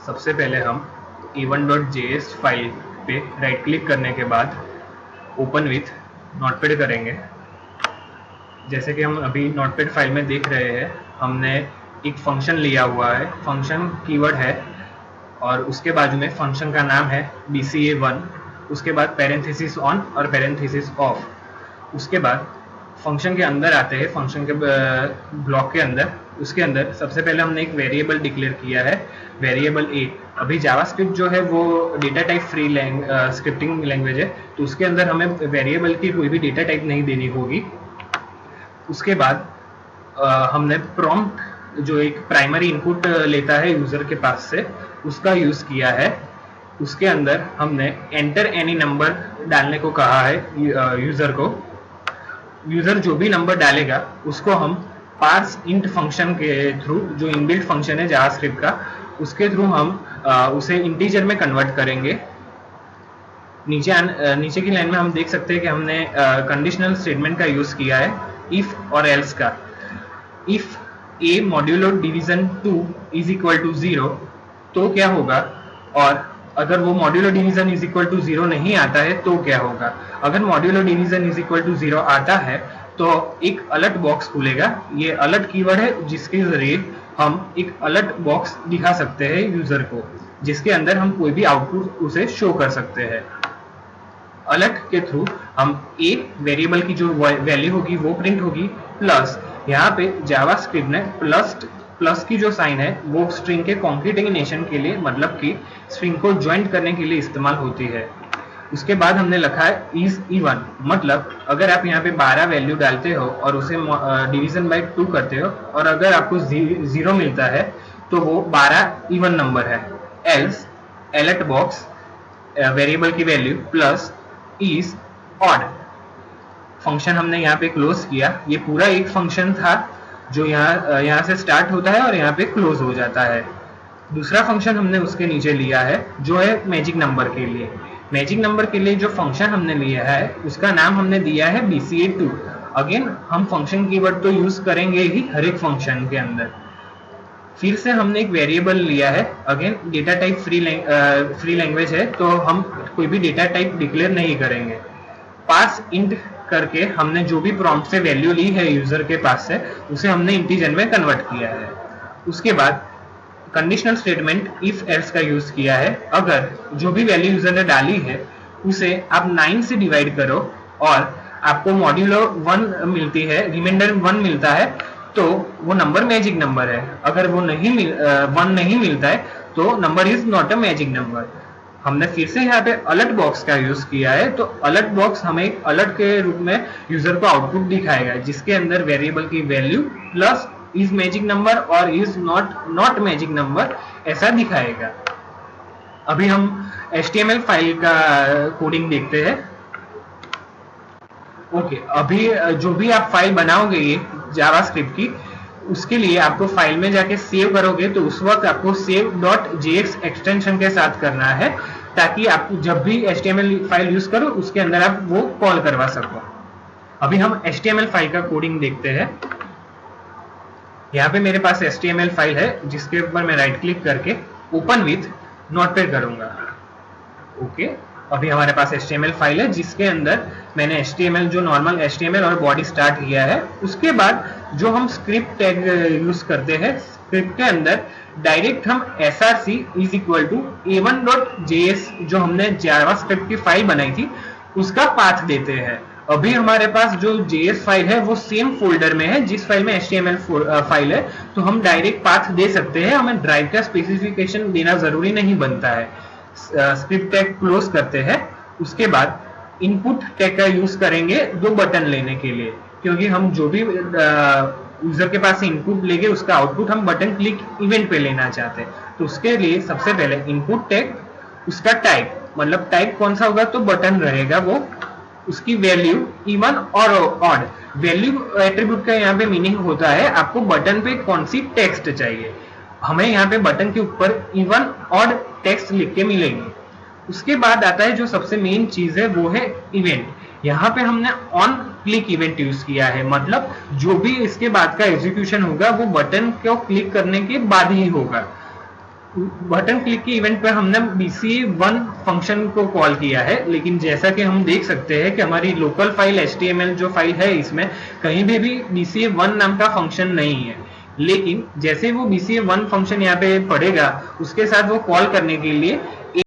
सबसे पहले हम e1.js फाइल पे राइट क्लिक करने के बाद ओपन विथ नोटपैड करेंगे। जैसे कि हम अभी नोटपैड फाइल में देख रहे हैं, हमने एक फंक्शन लिया हुआ है, फंक्शन कीवर्ड है और उसके बाजू में फंक्शन का नाम है bca1, उसके बाद पैरेंथेसिस ऑन और पैरेंथेसिस ऑफ। उसके बाद फंक्शन के अंदर आते हैं, फंक्शन के ब्लॉक के अंदर, उसके अंदर सबसे पहले हमने एक वेरिएबल डिक्लेयर किया है, वेरिएबल ए। अभी जावास्क्रिप्ट जो है वो data type free scripting language है, तो उसके अंदर हमें वेरिएबल की कोई भी डेटा टाइप नहीं देनी होगी। उसके बाद हमने प्रॉम्प्ट जो एक प्राइमरी इनपुट लेता है यूजर के पास से, उसका यूज किया है। उसके अंदर हमने एंटर एनी नंबर डालने को कहा है यूजर को। यूजर जो भी नंबर डालेगा उसको हम पार्स इंट फंक्शन के थ्रू, जो इनबिल्ट फंक्शन है जावास्क्रिप्ट का, उसके थ्रू हम उसे इंटीजर में कन्वर्ट करेंगे। नीचे की लाइन में हम देख सकते हैं कि हमने कंडीशनल स्टेटमेंट का यूज किया है, इफ और एल्स का। If a modulo division 2 is equal to 0 तो क्या होगा, और अगर वो modulo division is equal to 0 नहीं आता है तो क्या होगा। अगर modulo division is equal to 0 आता है तो एक अलर्ट बॉक्स खुलेगा। ये अलर्ट कीवर्ड है जिसके जरिए हम एक अलर्ट बॉक्स दिखा सकते हैं यूजर को, जिसके अंदर हम कोई भी आउटपुट उसे शो कर सकते हैं। अलर्ट के थ्रू हम a वेरिएबल की जो वैल्यू होगी वो प्रिंट होगी, प्लस यहाँ पे जावास्क्रिप्ट ने प्लस की जो साइन है वो स्ट्रिंग के कॉन्केटेनेशन के लिए, मतलब कि स्ट्रिंग को ज्वाइंट करने के लिए इस्तेमाल होती है। उसके बाद हमने लिखा है इज इवन, मतलब अगर आप यहाँ पे 12 वैल्यू डालते हो और उसे डिवीजन बाय 2 करते हो और अगर आपको 0 मिलता है तो वो 12 इवन नंबर है। एल्स अलर्ट बॉक्स वेरिएबल की value plus is odd. Function हमने यहाँ पे क्लोज किया। ये पूरा एक फंक्शन था जो यहाँ से स्टार्ट होता है और यहाँ पे क्लोज हो जाता है। दूसरा फंक्शन हमने उसके नीचे लिया है जो है मैजिक नंबर के लिए। मैजिक नंबर के लिए जो फंक्शन हमने लिया है उसका नाम हमने दिया है bca2। अगेन हम फंक्शन कीवर्ड तो यूज करेंगे ही हर एक फंक्शन के अंदर। फिर से हमने एक वेरिएबल लिया है, again data type free language है तो हम कोई भी डेटा टाइप डिक्लेयर नहीं करेंगे। पास इंट करके हमने जो भी प्रॉम्प्ट से वैल्यू ली है यूजर के पास से, उसे हमने इंटीजर में कन्वर्ट किया है। उसके बाद कंडीशनल स्टेटमेंट इफ एल्स का यूज किया है। अगर जो भी वैल्यू यूजर ने डाली है उसे आप 9 से डिवाइड करो और आपको मॉड्यूलो 1 मिलती है, रिमाइंडर 1 मिलता है, तो वो नंबर मैजिक नंबर है। अगर वो 1 नहीं मिलता है तो number is not a magic number. हमने फिर से यहाँ पे अलर्ट बॉक्स का यूज किया है, तो अलर्ट बॉक्स हमें एक अलर्ट के रूप में यूजर को आउटपुट दिखाएगा जिसके अंदर वेरिएबल की value plus is magic number और इज नॉट मैजिक नंबर ऐसा दिखाएगा। अभी हम HTML फाइल का कोडिंग देखते हैं। ओके, अभी जो भी आप फाइल बनाओगे ये जावास्क्रिप्ट की, उसके लिए आपको फाइल में जाके सेव करोगे तो उस वक्त आपको save.js एक्सटेंशन के साथ करना है, ताकि आप जब भी HTML फाइल यूज करो उसके अंदर आप वो कॉल करवा सको। अभी हम HTML फाइल का कोडिंग देखते हैं। यहाँ पे मेरे पास HTML फाइल है जिसके ऊपर मैं राइट क्लिक करके ओपन विथ नोटपैड करूंगा। ओके, अभी हमारे पास HTML फाइल है जिसके अंदर मैंने HTML जो नॉर्मल HTML और बॉडी स्टार्ट किया है। उसके बाद जो हम स्क्रिप्ट टैग यूज करते हैं, स्क्रिप्ट के अंदर डायरेक्ट हम src is equal to a1.js जो हमने जावास्क्रिप्ट की फाइल बनाई थी उसका पाथ देते हैं। अभी हमारे पास जो JS फाइल है वो सेम फोल्डर में है जिस फाइल में HTML फाइल है, तो हम डायरेक्ट पाथ दे सकते हैं, हमें ड्राइव का स्पेसिफिकेशन देना जरूरी नहीं बनता है। स्क्रिप्ट टैग क्लोज करते हैं। उसके बाद इनपुट टैग का यूज करेंगे 2 बटन लेने के लिए, क्योंकि हम जो भी यूजर के पास से इनपुट लेंगे उसका आउटपुट हम बटन क्लिक इवेंट पे लेना चाहते हैं। तो उसके लिए सबसे पहले इनपुट टैग, उसका टाइप, मतलब टाइप कौन सा होगा तो बटन रहेगा वो, उसकी वैल्यू इवन और ऑड। वैल्यू एट्रीब्यूट का यहाँ पे मीनिंग होता है आपको बटन पे कौन सी टेक्स्ट चाहिए। हमें यहाँ पे बटन के ऊपर इवन ऑड टेक्स्ट लिख के मिलेगी। उसके बाद आता है जो सबसे मेन चीज है वो है इवेंट। यहाँ पे हमने ऑन क्लिक इवेंट यूज किया है, मतलब जो भी इसके बाद का एग्जीक्यूशन होगा वो बटन को क्लिक करने के बाद ही होगा। बटन क्लिक के इवेंट पे हमने BCA1 फंक्शन को कॉल किया है, लेकिन जैसा कि हम देख सकते हैं कि हमारी लोकल फाइल HTML जो फाइल है इसमें कहीं भी BCA1 नाम का फंक्शन नहीं है। लेकिन जैसे वो BCA1 फंक्शन यहाँ पे पड़ेगा, उसके साथ वो कॉल करने के लिए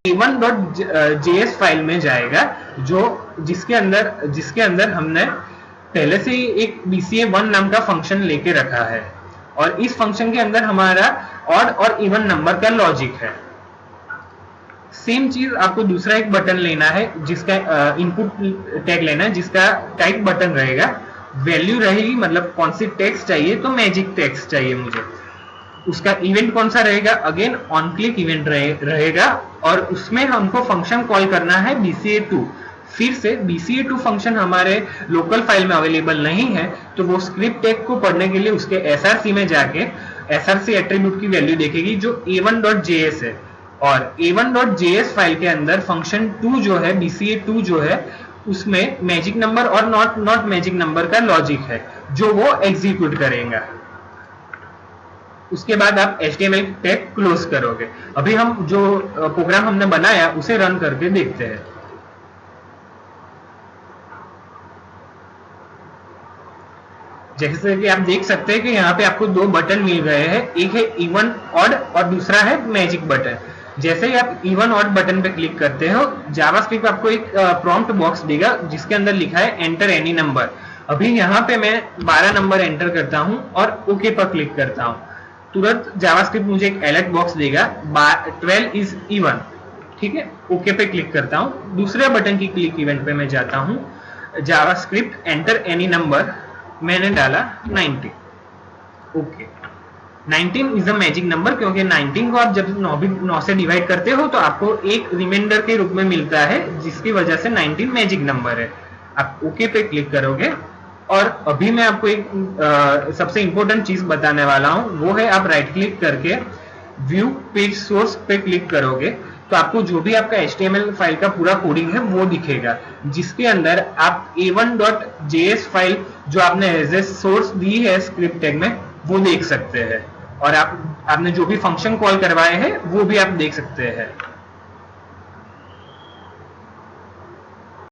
a1.js फाइल में जाएगा, जो जिसके अंदर हमने पहले से ही एक BCA1 नाम का फंक्शन लेके रखा है, और इस फंक्शन के अंदर हमारा ऑड और इवन नंबर का लॉजिक है। सेम चीज आपको दूसरा एक बटन लेना है, जिसका इनपुट टैग लेना है, जिसका टाइप बटन रहेगा, वैल्यू रहेगी, मतलब कौन सी टेक्स्ट चाहिए, तो मैजिक टेक्स्ट चाहिए मुझे। उसका इवेंट कौन सा रहेगा, अगेन ऑन क्लिक इवेंट रहेगा, और उसमें हमको फंक्शन कॉल करना है BCA2। फिर से BCA2 फंक्शन हमारे लोकल फाइल में अवेलेबल नहीं है, तो वो स्क्रिप्ट टैग को पढ़ने के लिए उसके SRC में जाके SRC एट्रीब्यूट की वैल्यू देखेगी जो a1.js है, और a1.js फाइल के अंदर फंक्शन 2 जो है, BCA2 जो है, उसमें मैजिक नंबर और नॉट मैजिक नंबर का लॉजिक है, जो वो एग्जीक्यूट करेगा। उसके बाद आप HTML टैग क्लोज करोगे। अभी हम जो प्रोग्राम हमने बनाया उसे रन करके देखते हैं। जैसे कि आप देख सकते हैं कि यहाँ पे आपको दो बटन मिल गए हैं, एक है इवन ऑड और दूसरा है मैजिक बटन। जैसे ही आप इवन ऑड बटन पे क्लिक करते हो, जावास्क्रिप्ट आपको एक प्रॉम्प्ट बॉक्स देगा जिसके अंदर लिखा है एंटर एनी नंबर। अभी यहाँ पे मैं 12 नंबर एंटर करता हूँ और ओके पर क्लिक करता हूँ, तुरंत जावास्क्रिप्ट मुझे एक अलर्ट बॉक्स देगा 12 इज इवन। ठीक है, ओके पे क्लिक करता हूँ। दूसरे बटन की क्लिक इवेंट पे मैं जाता हूँ, जावास्क्रिप्ट एंटर एनी नंबर, मैंने डाला 19। Okay, 19 is a magic number, क्योंकि 19 को आप जब 9 से डिवाइड करते हो तो आपको एक रिमाइंडर के रूप में मिलता है, जिसकी वजह से 19 मैजिक नंबर है। आप ओके पे क्लिक करोगे, और अभी मैं आपको एक सबसे इंपॉर्टेंट चीज बताने वाला हूं, वो है आप राइट क्लिक करके व्यू पेज सोर्स पे क्लिक करोगे तो आपको जो भी आपका HTML फाइल का पूरा कोडिंग है वो दिखेगा, जिसके अंदर आप a1.js फाइल जो आपने एज ए सोर्स दी है स्क्रिप्ट टैग में वो देख सकते हैं, और आपने जो भी फंक्शन कॉल करवाए हैं वो भी आप देख सकते हैं।